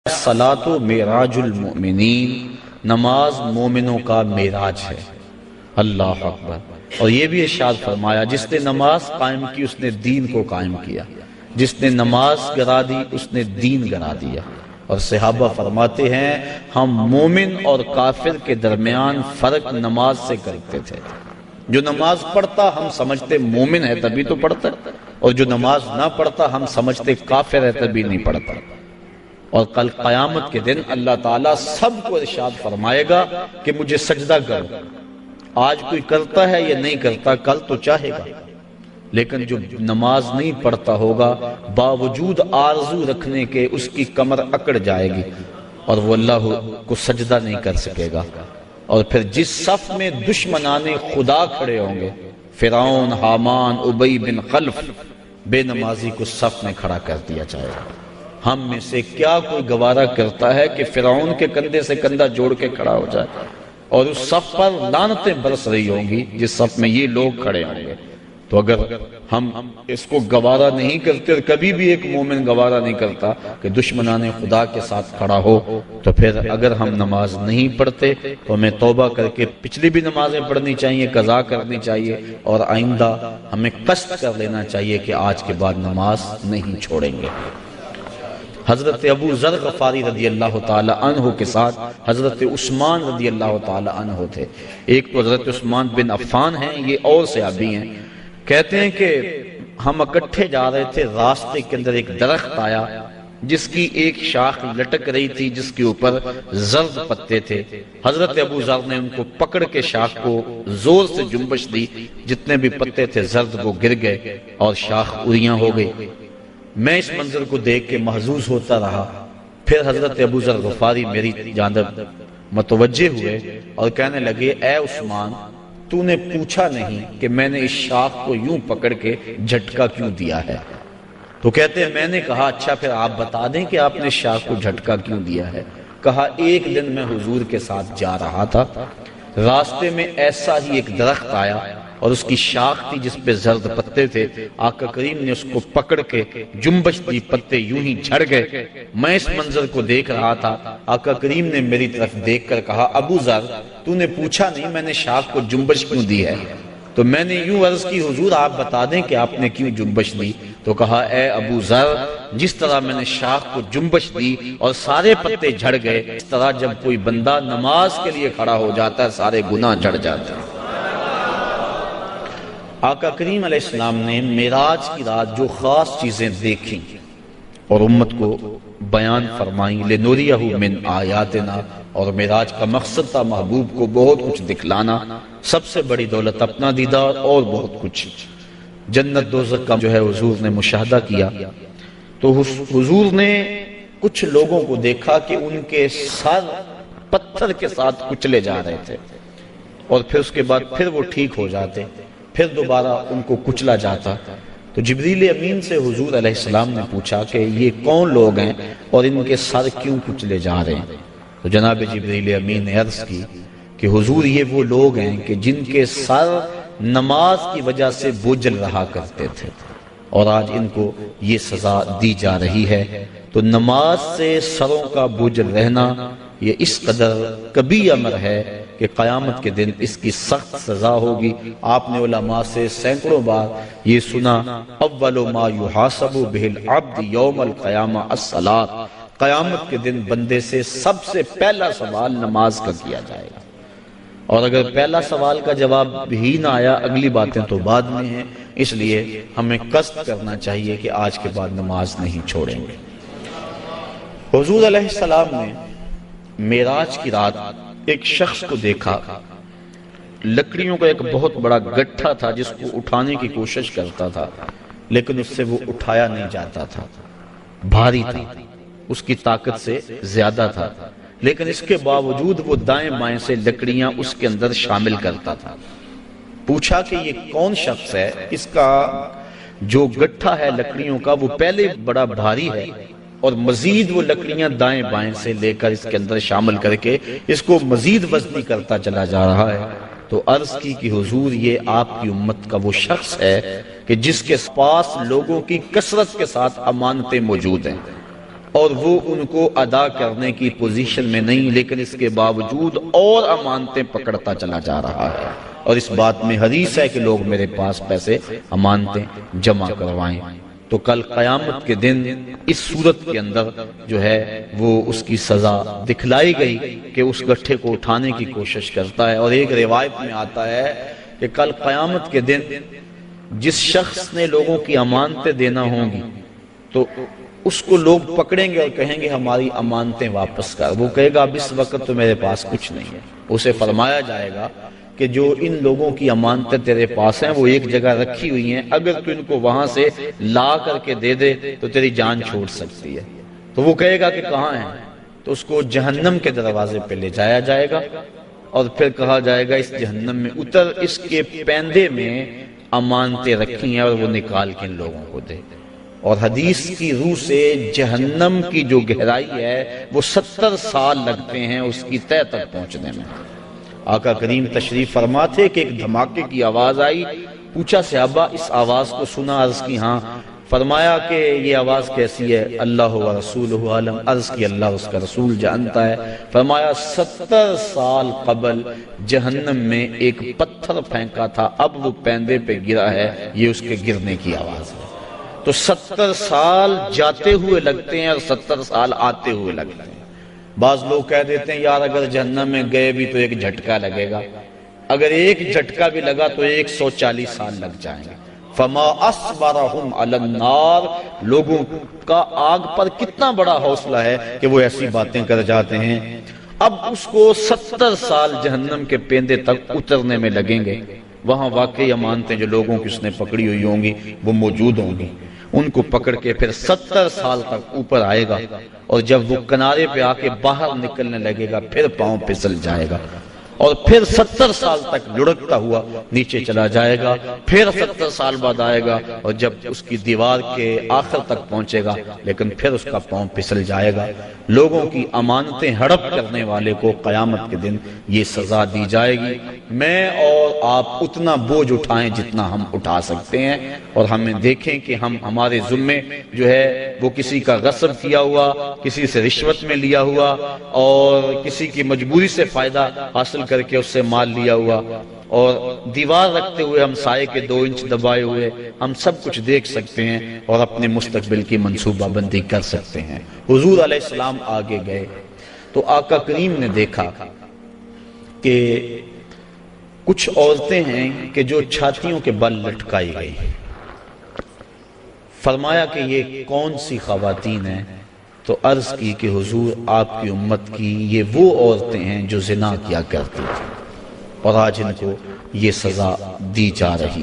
الصلاۃ معراج المؤمنین، نماز مومنوں کا معراج ہے۔ اللہ اکبر۔ اور یہ بھی ارشاد فرمایا جس نے نماز قائم کی اس نے دین کو قائم کیا، جس نے نماز گرا دی اس نے دین گرا دیا۔ اور صحابہ فرماتے ہیں ہم مومن اور کافر کے درمیان فرق نماز سے کرتے تھے۔ جو نماز پڑھتا ہم سمجھتے مومن ہے تبھی تو پڑھتا، اور جو نماز نہ پڑھتا ہم سمجھتے کافر ہے تبھی نہیں پڑھتا۔ اور کل قیامت کے دن اللہ تعالیٰ سب کو ارشاد فرمائے گا کہ مجھے سجدہ کرو۔ آج کوئی کرتا ہے یا نہیں کرتا، کل تو چاہے گا، لیکن جو نماز نہیں پڑھتا ہوگا باوجود آرزو رکھنے کے اس کی کمر اکڑ جائے گی اور وہ اللہ کو سجدہ نہیں کر سکے گا۔ اور پھر جس صف میں دشمنان خدا کھڑے ہوں گے، فرعون، حامان، ابی بن خلف، بے نمازی کو صف میں کھڑا کر دیا جائے گا۔ ہم میں سے کیا کوئی گوارا کرتا ہے کہ فرعون کے کندھے سے کندھا جوڑ کے کھڑا ہو جائے اور اس صف پر لعنتیں برس رہی ہوں گی جس صف میں یہ لوگ کھڑے ہوں گے؟ تو اگر ہم اس کو گوارا نہیں کرتے، اور کبھی بھی ایک مومن گوارا نہیں کرتا کہ دشمنان خدا کے ساتھ کھڑا ہو، تو پھر اگر ہم نماز نہیں پڑھتے تو ہمیں توبہ کر کے پچھلی بھی نمازیں پڑھنی چاہیے، قضا کرنی چاہیے، اور آئندہ ہمیں قصد کر لینا چاہیے کہ آج کے بعد نماز نہیں چھوڑیں گے۔ حضرت ابو ذر غفاری رضی اللہ تعالی عنہ کے ساتھ حضرت عثمان رضی اللہ تعالی عنہ تھے۔ ایک تو حضرت عثمان بن عفان ہیں، یہ اور صحابی ہیں۔ کہتے ہیں کہ ہم اکٹھے جا رہے تھے، راستے کے اندر ایک درخت آیا جس کی ایک شاخ لٹک رہی تھی جس کے اوپر زرد پتے تھے۔ حضرت ابو ذر نے ان کو پکڑ کے شاخ کو زور سے جنبش دی، جتنے بھی پتے تھے زرد وہ گر گئے اور شاخ اریاں ہو گئی۔ میں اس منظر کو دیکھ کے محظوظ ہوتا رہا۔ پھر حضرت ابو ذر غفاری میری جانب متوجہ ہوئے اور کہنے لگے اے عثمان، تو نے پوچھا نہیں کہ میں نے اس شاخ کو یوں پکڑ کے جھٹکا کیوں دیا ہے؟ تو کہتے ہیں میں نے کہا اچھا پھر آپ بتا دیں کہ آپ نے شاخ کو جھٹکا کیوں دیا ہے؟ کہا ایک دن میں حضور کے ساتھ جا رہا تھا، راستے میں ایسا ہی ایک درخت آیا اور اس کی شاخ تھی جس پہ زرد پتے تھے، آقا کریم نے اس کو پکڑ کے جنبش دی، پتے یوں ہی جھڑ گئے۔ میں اس منظر کو دیکھ رہا تھا، آقا کریم نے میری طرف دیکھ کر کہا ابو ذر تو نے پوچھا نہیں میں نے شاخ کو جنبش کیوں دی ہے؟ تو میں نے یوں عرض کی حضور آپ بتا دیں کہ آپ نے کیوں جنبش دی؟ تو کہا اے ابو ذر جس طرح میں نے شاخ کو جنبش دی اور سارے پتے جھڑ گئے، اس طرح جب کوئی بندہ نماز کے لیے کھڑا ہو جاتا ہے سارے گناہ جھڑ جاتے ہیں۔ آقا کریم علیہ السلام نے معراج کی رات جو خاص چیزیں دیکھیں اور امت کو بیان فرمائیں، لِنُرِيَهُ مِنْ آیاتنا، اور معراج کا مقصد تھا محبوب کو بہت کچھ دکھلانا، سب سے بڑی دولت اپنا دیدار اور بہت کچھ۔ جنت دوزخ کا جو ہے حضور نے مشاہدہ کیا تو حضور نے کچھ لوگوں کو دیکھا کہ ان کے سر پتھر کے ساتھ کچلے جا رہے تھے، اور پھر اس کے بعد پھر وہ ٹھیک ہو جاتے، پھر دوبارہ ان کو کچلا جاتا۔ تو جبریل امین سے حضور علیہ السلام نے پوچھا کہ یہ کون لوگ ہیں اور ان کے سر کیوں کچلے جا رہے ہیں؟ تو جناب جبریل امین نے عرض کی کہ حضور یہ وہ لوگ ہیں کہ جن کے سر نماز کی وجہ سے بوجھل رہا کرتے تھے اور آج ان کو یہ سزا دی جا رہی ہے۔ تو نماز سے سروں کا بوجھل رہنا یہ اس قدر کبھی امر ہے کہ قیامت کے دن اس کی سخت سزا ہوگی۔ آپ نے علماء سے سینکڑوں بار یہ سنا اول ما یحاسب بہ العبد یوم القیامہ الصلاۃ، قیامت کے دن بندے سے سب سے پہلا سوال نماز کا کیا جائے گا، اور اگر پہلا سوال کا جواب ہی نہ آیا اگلی باتیں تو بعد میں ہیں، اس لیے ہمیں قصد کرنا چاہیے کہ آج کے بعد نماز نہیں چھوڑیں گے۔ حضور علیہ السلام نے معراج کی رات ایک شخص کو دیکھا، لکڑیوں کا ایک بہت بڑا گٹھا تھا جس کو اٹھانے کی کوشش کرتا تھا لیکن اس سے وہ اٹھایا نہیں جاتا تھا، بھاری تھا، اس کی طاقت سے زیادہ تھا، لیکن اس کے باوجود وہ دائیں بائیں سے لکڑیاں اس کے اندر شامل کرتا تھا۔ پوچھا کہ یہ کون شخص ہے؟ اس کا جو گٹھا ہے لکڑیوں کا وہ پہلے بڑا بھاری ہے اور مزید وہ لکڑیاں دائیں بائیں سے لے کر اس کے اندر شامل کر کے اس کو مزید وزنی کرتا چلا جا رہا ہے۔ تو عرض کی کہ حضور یہ آپ کی امت کا وہ شخص ہے کہ جس کے پاس لوگوں کی کثرت کے ساتھ امانتیں موجود ہیں، اور وہ ان کو ادا کرنے کی پوزیشن میں نہیں، لیکن اس کے باوجود اور امانتیں پکڑتا چلا جا رہا ہے۔ اور اس بات میں حدیث ہے کہ لوگ میرے پاس پیسے امانتیں جمع کروائیں، تو کل قیامت کے دن اس صورت کے اندر جو ہے وہ اس کی سزا دکھلائی گئی کہ اس گٹھے کو اٹھانے کی کوشش کرتا ہے۔ اور ایک روایت میں آتا ہے کہ کل قیامت کے دن جس شخص نے لوگوں کی امانتیں دینا ہوں گی تو اس کو لوگ پکڑیں گے اور کہیں گے ہماری امانتیں واپس کر۔ وہ کہے گا اب اس وقت تو میرے پاس کچھ نہیں ہے۔ اسے فرمایا جائے گا کہ جو ان لوگوں کی امانتیں تیرے پاس ہیں وہ ایک جگہ رکھی ہوئی ہیں، اگر تو ان کو وہاں سے لا کر کے دے دے تو تیری جان چھوڑ سکتی ہے۔ تو وہ کہے گا کہ کہاں ہیں؟ تو اس کو جہنم کے دروازے پہ لے جایا جائے گا اور پھر کہا جائے گا اس جہنم میں اتر، اس کے پیندے میں امانتیں رکھی ہیں اور وہ نکال کے ان لوگوں کو دے۔ اور حدیث کی روح سے جہنم کی جو گہرائی ہے وہ 70 سال لگتے ہیں اس کی تہہ تک پہنچنے میں۔ آقا کریم تشریف فرما تھے کہ ایک دھماکے کی آواز آئی، پوچھا صحابہ اس آواز کو سنا؟ عرض کی ہاں۔ فرمایا کہ یہ آواز کیسی ہے؟ اللہ و رسولہ عالم۔ عرض کی اللہ اس کا رسول جانتا ہے۔ فرمایا 70 سال قبل جہنم میں ایک پتھر پھینکا تھا، اب وہ پیندے پہ گرا ہے، یہ اس کے گرنے کی آواز ہے۔ تو 70 سال جاتے ہوئے لگتے ہیں اور 70 سال آتے ہوئے لگتے ہیں۔ بعض لوگ کہہ دیتے ہیں یار اگر جہنم میں گئے بھی تو ایک جھٹکا لگے گا، اگر ایک جھٹکا بھی لگا تو 140 سال لگ جائیں گے۔ فما اصبرہم علی النار، لوگوں کا آگ پر کتنا بڑا حوصلہ ہے کہ وہ ایسی باتیں کر جاتے ہیں۔ اب اس کو 70 سال جہنم کے پیندے تک اترنے میں لگیں گے۔ وہاں واقعی امانتیں جو لوگوں کی اس نے پکڑی ہوئی ہوں گی وہ موجود ہوں گی، ان کو پکڑ کے پھر 70 سال تک اوپر آئے گا، اور جب وہ کنارے پہ آ کے باہر نکلنے لگے گا پھر پاؤں پھسل جائے گا، اور پھر 70 سال تک لڑکتا ہوا نیچے چلا جائے گا، پھر 70 سال بعد آئے گا اور جب اس کی دیوار کے آخر تک پہنچے گا لیکن پھر اس کا پاؤں پھسل جائے گا۔ لوگوں کی امانتیں ہڑپ کرنے والے کو قیامت کے دن یہ سزا دی جائے گی۔ میں اور آپ اتنا بوجھ اٹھائیں جتنا ہم اٹھا سکتے ہیں، اور ہمیں دیکھیں کہ ہم ہمارے ذمے جو ہے وہ کسی کا غصب کیا ہوا، کسی سے رشوت میں لیا ہوا، اور کسی کی مجبوری سے فائدہ حاصل کر کے اس سے مال لیا ہوا، اور دیوار رکھتے ہوئے ہم سائے کے 2 انچ دبائے ہوئے ہم سب کچھ دیکھ سکتے ہیں اور اپنے مستقبل کی منصوبہ بندی کر سکتے ہیں۔ حضور علیہ السلام آگے گئے تو آقا کریم نے دیکھا کہ کچھ عورتیں ہیں کہ جو چھاتیوں کے بل لٹکائی گئی۔ فرمایا کہ یہ کون سی خواتین ہیں؟ تو عرض کی کہ حضور آپ کی امت کی یہ وہ عورتیں ہیں جو زنا کیا کرتی تھیں، اور آج ان کو یہ سزا دی جا رہی